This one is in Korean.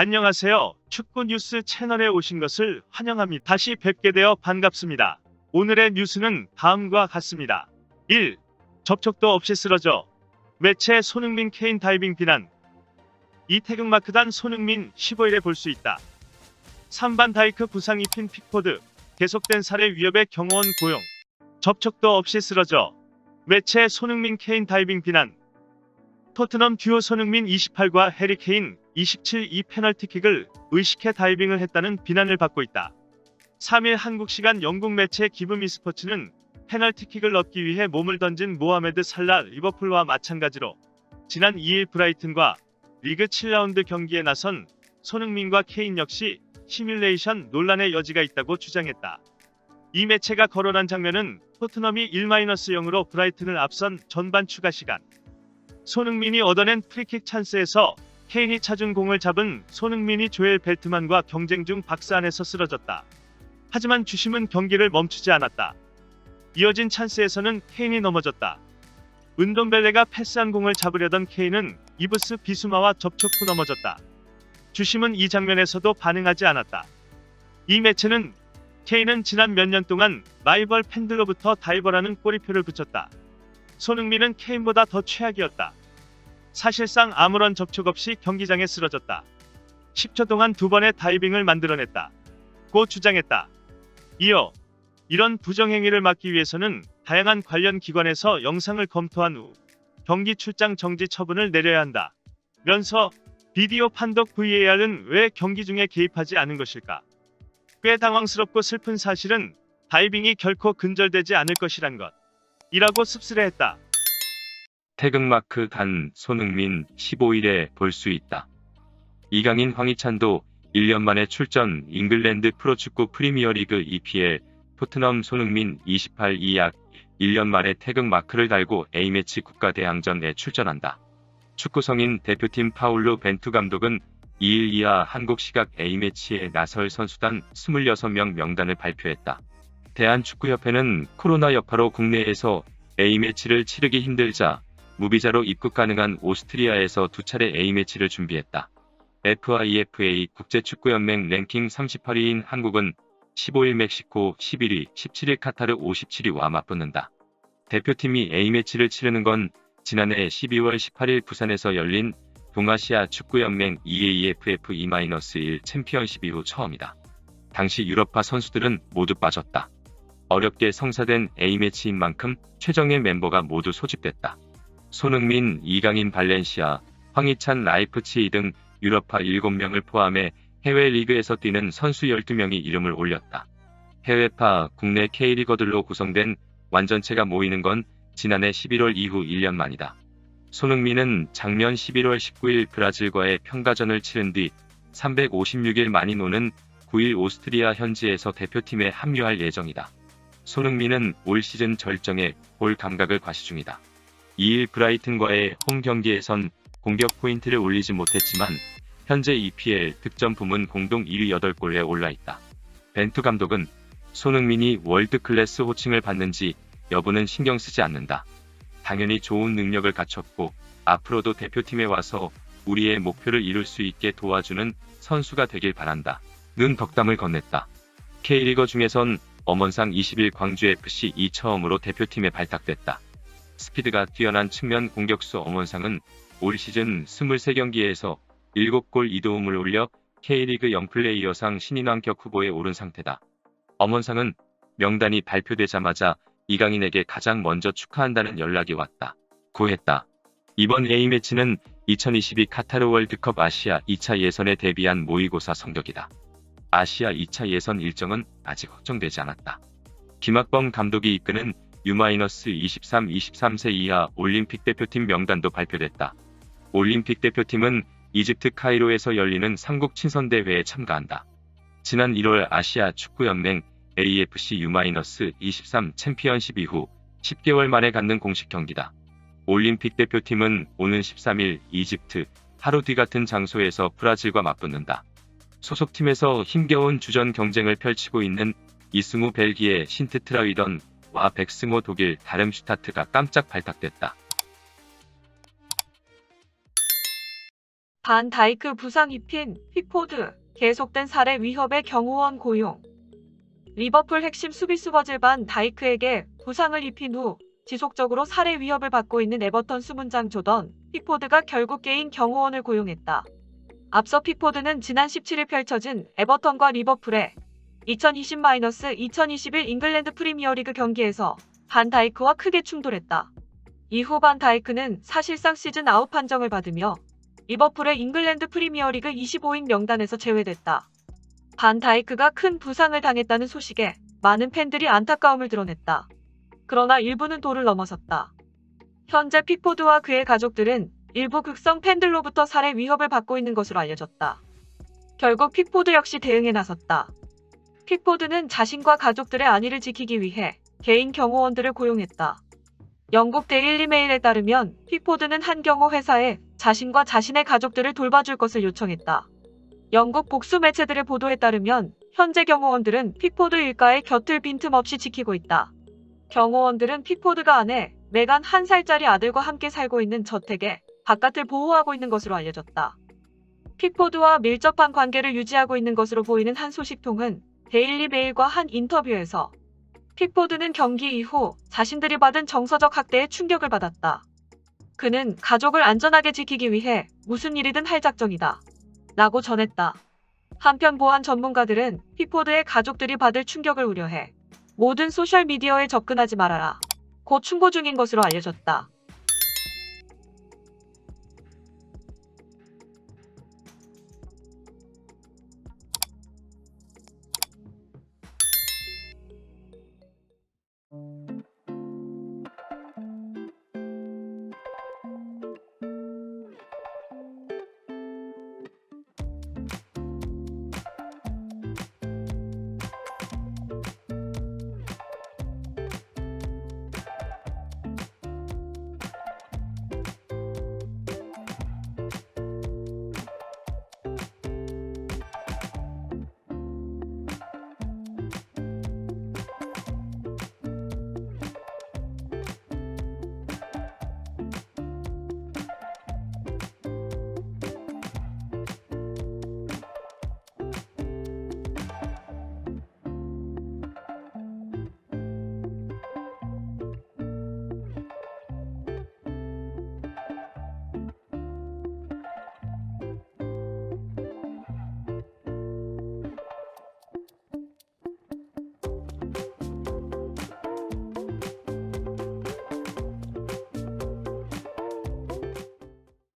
안녕하세요. 축구 뉴스 채널에 오신 것을 환영합니다. 다시 뵙게 되어 반갑습니다. 오늘의 뉴스는 다음과 같습니다. 1. 접촉도 없이 쓰러져. 매체 손흥민 케인 다이빙 비난. 이태극 마크단 손흥민 15일에 볼 수 있다. 3반 다이크 부상 입힌 픽포드. 계속된 살해 위협에 경호원 고용. 접촉도 없이 쓰러져. 매체 손흥민 케인 다이빙 비난. 토트넘 듀오 손흥민 28과 해리 케인 27 이 페널티킥을 의식해 다이빙을 했다는 비난을 받고 있다. 3일 한국 시간 영국 매체 기브 스포츠는 페널티킥을 넣기 위해 몸을 던진 모하메드 살라 리버풀과 마찬가지로 지난 2일 브라이튼과 리그 7라운드 경기에 나선 손흥민과 케인 역시 시뮬레이션 논란의 여지가 있다고 주장했다. 이 매체가 거론한 장면은 토트넘이 1-0으로 브라이튼을 앞선 전반 추가 시간. 손흥민이 얻어낸 프리킥 찬스에서 케인이 차준 공을 잡은 손흥민이 조엘 벨트만과 경쟁 중 박스 안에서 쓰러졌다. 하지만 주심은 경기를 멈추지 않았다. 이어진 찬스에서는 케인이 넘어졌다. 은돔벨레가 패스한 공을 잡으려던 케인은 이브스 비수마와 접촉 후 넘어졌다. 주심은 이 장면에서도 반응하지 않았다. 이 매체는 케인은 지난 몇 년 동안 라이벌 팬들로부터 다이버라는 꼬리표를 붙였다. 손흥민은 케인보다 더 최악이었다. 사실상 아무런 접촉 없이 경기장에 쓰러졌다. 10초 동안 2번의 다이빙을 만들어냈다. 고 주장했다. 이어 이런 부정행위를 막기 위해서는 다양한 관련 기관에서 영상을 검토한 후 경기 출장 정지 처분을 내려야 한다. 면서 비디오 판독 VAR은 왜 경기 중에 개입하지 않은 것일까? 꽤 당황스럽고 슬픈 사실은 다이빙이 결코 근절되지 않을 것이란 것. 이라고 씁쓸해했다. 태극마크 단 손흥민 15일에 볼 수 있다. 이강인 황희찬도 1년 만에 출전. 잉글랜드 프로축구 프리미어리그 EPL 토트넘 손흥민 28 이약 1년 만에 태극마크를 달고 A매치 국가대항전에 출전한다. 축구성인 대표팀 파울루 벤투 감독은 2일 이하 한국 시각 A매치에 나설 선수단 26명 명단을 발표했다. 대한축구협회는 코로나 여파로 국내에서 A매치를 치르기 힘들자 무비자로 입국 가능한 오스트리아에서 2차례 A매치를 준비했다. FIFA 국제축구연맹 랭킹 38위인 한국은 15일 멕시코 11위, 17일 카타르 57위와 맞붙는다. 대표팀이 A매치를 치르는 건 지난해 12월 18일 부산에서 열린 동아시아 축구연맹 EAFF 2-1 챔피언십 이후 처음이다. 당시 유럽파 선수들은 모두 빠졌다. 어렵게 성사된 A매치인 만큼 최정예 멤버가 모두 소집됐다. 손흥민, 이강인 발렌시아, 황희찬 라이프치히 등 유럽파 7명을 포함해 해외 리그에서 뛰는 선수 12명이 이름을 올렸다. 해외파, 국내 K리거들로 구성된 완전체가 모이는 건 지난해 11월 이후 1년 만이다. 손흥민은 작년 11월 19일 브라질과의 평가전을 치른 뒤 356일 만이 노는 9일 오스트리아 현지에서 대표팀에 합류할 예정이다. 손흥민은 올 시즌 절정의 볼 감각을 과시 중이다. 2일 브라이튼과의 홈 경기에선 공격 포인트를 올리지 못했지만 현재 EPL 득점 부문 공동 1위 8골에 올라있다. 벤투 감독은 손흥민이 월드클래스 호칭을 받는지 여부는 신경 쓰지 않는다. 당연히 좋은 능력을 갖췄고 앞으로도 대표팀에 와서 우리의 목표를 이룰 수 있게 도와주는 선수가 되길 바란다. 는 덕담을 건넸다. K리거 중에선 엄원상 20일 광주FC 처음으로 대표팀에 발탁됐다. 스피드가 뛰어난 측면 공격수 엄원상은 올 시즌 23경기에서 7골 2도움을 올려 K리그 영플레이어상 신인왕격 후보에 오른 상태다. 엄원상은 명단이 발표되자마자 이강인에게 가장 먼저 축하한다는 연락이 왔다. 고했다. 이번 A매치는 2022 카타르 월드컵 아시아 2차 예선에 대비한 모의고사 성적이다. 아시아 2차 예선 일정은 아직 확정되지 않았다. 김학범 감독이 이끄는 U-23, 23세 이하 올림픽 대표팀 명단도 발표됐다. 올림픽 대표팀은 이집트 카이로에서 열리는 삼국 친선대회에 참가한다. 지난 1월 아시아 축구연맹 AFC U-23 챔피언십 이후 10개월 만에 갖는 공식 경기다. 올림픽 대표팀은 오는 13일 이집트 하루 뒤 같은 장소에서 브라질과 맞붙는다. 소속팀에서 힘겨운 주전 경쟁을 펼치고 있는 이승우 벨기에 신트트라위던과 백승호 독일 다름슈타트가 깜짝 발탁됐다. 반 다이크 부상 입힌 픽포드, 계속된 살해 위협의 경호원 고용. 리버풀 핵심 수비수 버질 반 다이크에게 부상을 입힌 후 지속적으로 살해 위협을 받고 있는 에버턴 수문장 조던 픽포드가 결국 개인 경호원을 고용했다. 앞서 픽포드는 지난 17일 펼쳐진 에버턴과 리버풀의 2020-2021 잉글랜드 프리미어리그 경기에서 반 다이크와 크게 충돌했다. 이후 반 다이크는 사실상 시즌 아웃 판정을 받으며 리버풀의 잉글랜드 프리미어리그 25인 명단에서 제외됐다. 반 다이크가 큰 부상을 당했다는 소식에 많은 팬들이 안타까움을 드러냈다. 그러나 일부는 도를 넘어섰다. 현재 픽포드와 그의 가족들은 일부 극성 팬들로부터 살해 위협을 받고 있는 것으로 알려졌다. 결국 픽포드 역시 대응에 나섰다. 픽포드는 자신과 가족들의 안위를 지키기 위해 개인 경호원들을 고용했다. 영국 데일리 메일에 따르면 픽포드는 한 경호 회사에 자신과 자신의 가족들을 돌봐줄 것을 요청했다. 영국 복수 매체들의 보도에 따르면 현재 경호원들은 픽포드 일가의 곁을 빈틈없이 지키고 있다. 경호원들은 픽포드가 아내 메간 1살짜리 아들과 함께 살고 있는 저택의 바깥을 보호하고 있는 것으로 알려졌다. 픽포드와 밀접한 관계를 유지하고 있는 것으로 보이는 한 소식통은 데일리 메일과 한 인터뷰에서 픽포드는 경기 이후 자신들이 받은 정서적 학대에 충격을 받았다. 그는 가족을 안전하게 지키기 위해 무슨 일이든 할 작정이다. 라고 전했다. 한편 보안 전문가들은 픽포드의 가족들이 받을 충격을 우려해 모든 소셜미디어에 접근하지 말아라 고 충고 중인 것으로 알려졌다.